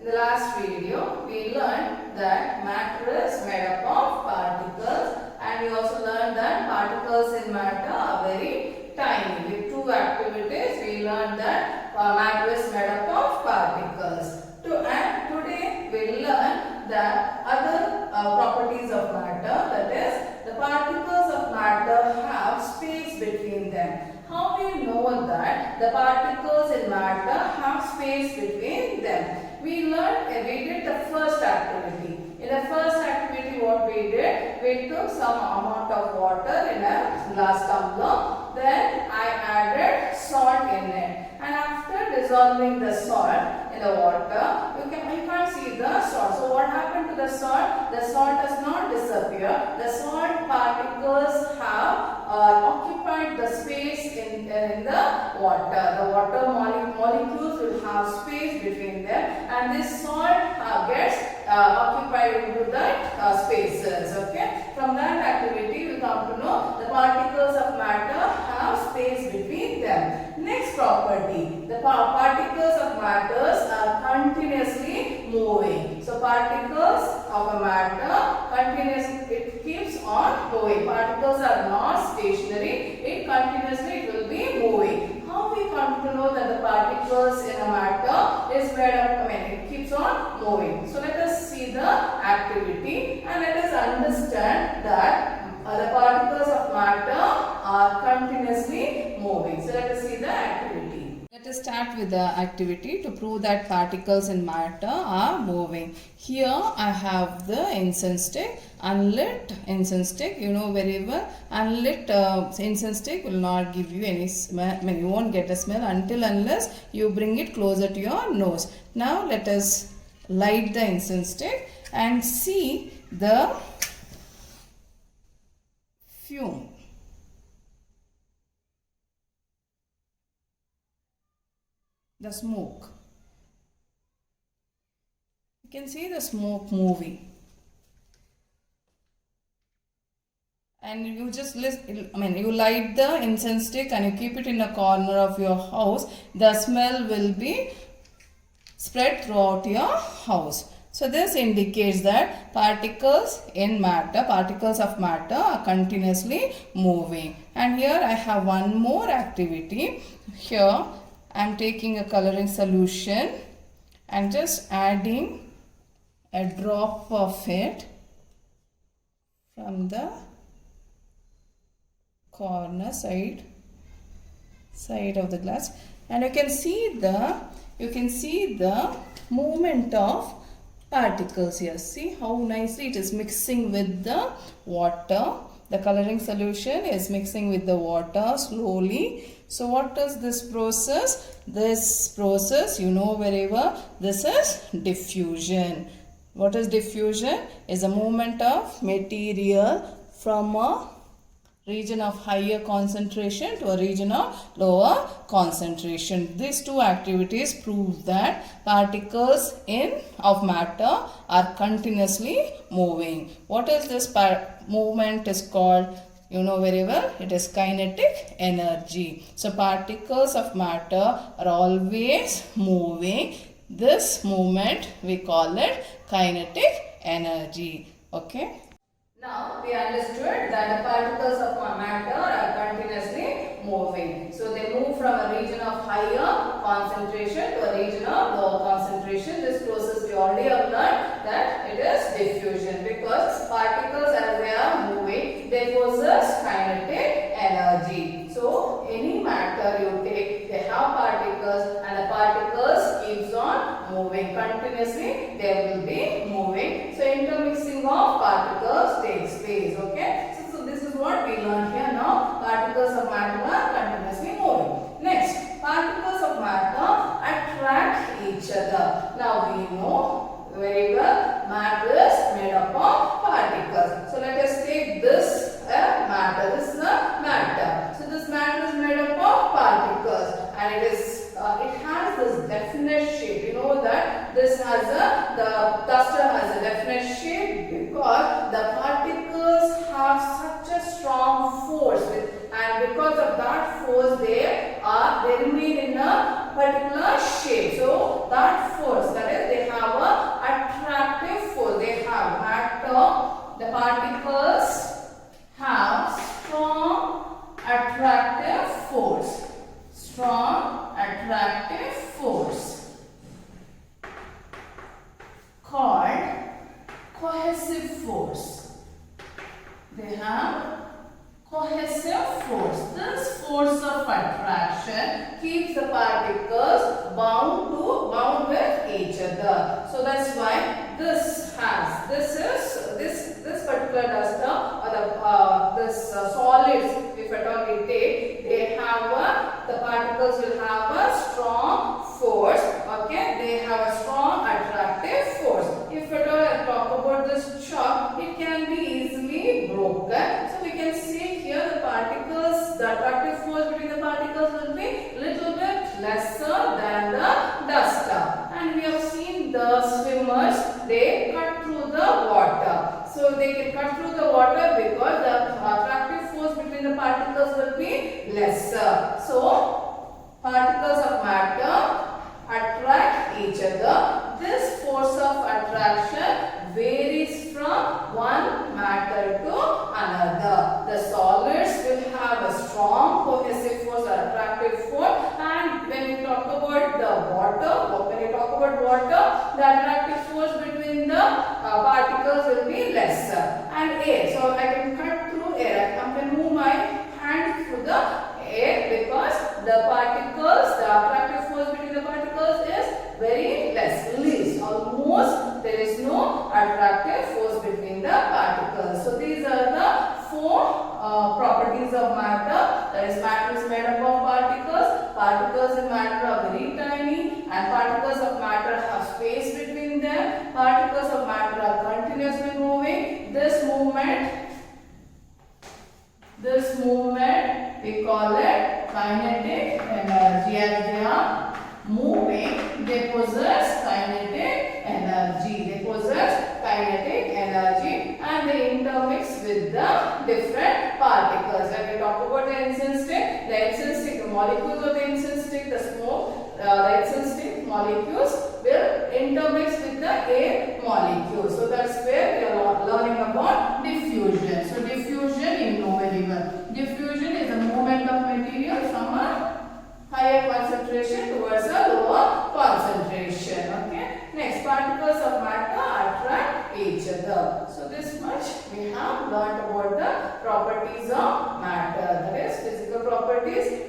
In the last video, we learned that matter is made up of particles, and we also learned that particles in matter are very tiny. With two activities, we learned that matter is made up of particles. And today, we will learn the other properties of matter, that is, the particles of matter have space between them. How do you know that the particles in matter have space between them? We did the first activity. In the first activity, what we did, we took some amount of water in a glass tumbler. Then I added salt in it. And after dissolving the salt in the water, you can't see the salt. So what happened to the salt? The salt does not disappear. The salt particles have occupied the space in the water. The water molecules will have space between them, and this salt gets occupied into the spaces. Okay. From that activity, we come to know the particles of matter have space between them. Next property, the particles of matters are continuously moving. So particles of a matter continuously, it keeps on moving. Particles are not stationary. It continuously will be moving. How we come to know that the particles in a matter is made up, it keeps on moving. So let us see the activity and let us understand that the particles of matter are continuously moving. So let us see the activity. Let us start with the activity to prove that particles in matter are moving. Here I have the incense stick, unlit incense stick. You know very well, unlit incense stick will not give you any smell. You won't get a smell unless you bring it closer to your nose. Now let us light the incense stick and see the fume. The smoke. You can see the smoke moving. And you just you light the incense stick and you keep it in a corner of your house. The smell will be spread throughout your house. So this indicates that particles in matter, particles of matter are continuously moving. And here I have one more activity. Here I am taking a coloring solution and just adding a drop of it from the corner side of the glass, and you can see the movement of particles here. See how nicely it is mixing with the water. The coloring solution is mixing with the water slowly. So what is this process? This process, you know very well, this is diffusion. What is diffusion? Is a movement of material from a region of higher concentration to a region of lower concentration. These two activities prove that particles of matter are continuously moving. What is this movement is called? You know very well, it is kinetic energy. So particles of matter are always moving. This movement we call it kinetic energy. Okay. Now we understood that the particles of matter are continuously moving. So they move from a region of higher concentration to a region of lower concentration. This process we already have learned that it is diffusion, because particles as they are moving, they possess kinetic energy. So any matter you take, they have particles and the particles keeps on moving continuously. They will be moving. So intermixing of particles takes place. Okay. So this is what we learned here now. Particles of matter are continuously moving. Next, particles of matter attract each other. Now we know very well matter is made up of particles. So let us take this matter. This is a matter. So this matter is made up of particles, and it has this definite shape. You know that this has the duster has a definite shape because the particles have such a strong force, and because of that force they remain in a particular shape. So that force, that is, they have the swimmers, they cut through the water. So they can cut through the water because the attractive force between the particles will be lesser. So particles of matter attract each other. This force of attraction varies from one matter to another. The solids will have a strong cohesive force or attractive force, and when you talk about the water, the attractive force between the particles will be lesser. And air, so I can cut through air. I can move my hand through the air because the attractive force between the particles is very less, least. Almost there is no attractive force between the particles. So these are the four properties of matter. That is, matter is made up of particles. Particles in matter are very tiny, and particles of matter have space between them. Particles of matter are continuously moving. This movement we call it kinetic energy. As they are moving, they possess kinetic energy, and they intermix with the different particles. When we talk about the Einstein stick, the molecules of the Einstein stick, the Einstein stick molecules will intermix with the air molecules. So that's where we are learning about diffusion. So diffusion, you know very well. Diffusion is a movement of material from a higher concentration towards a lower concentration. Okay. Next, particles of matter attract each other. So this much we have learned about the properties of matter. That is, physical properties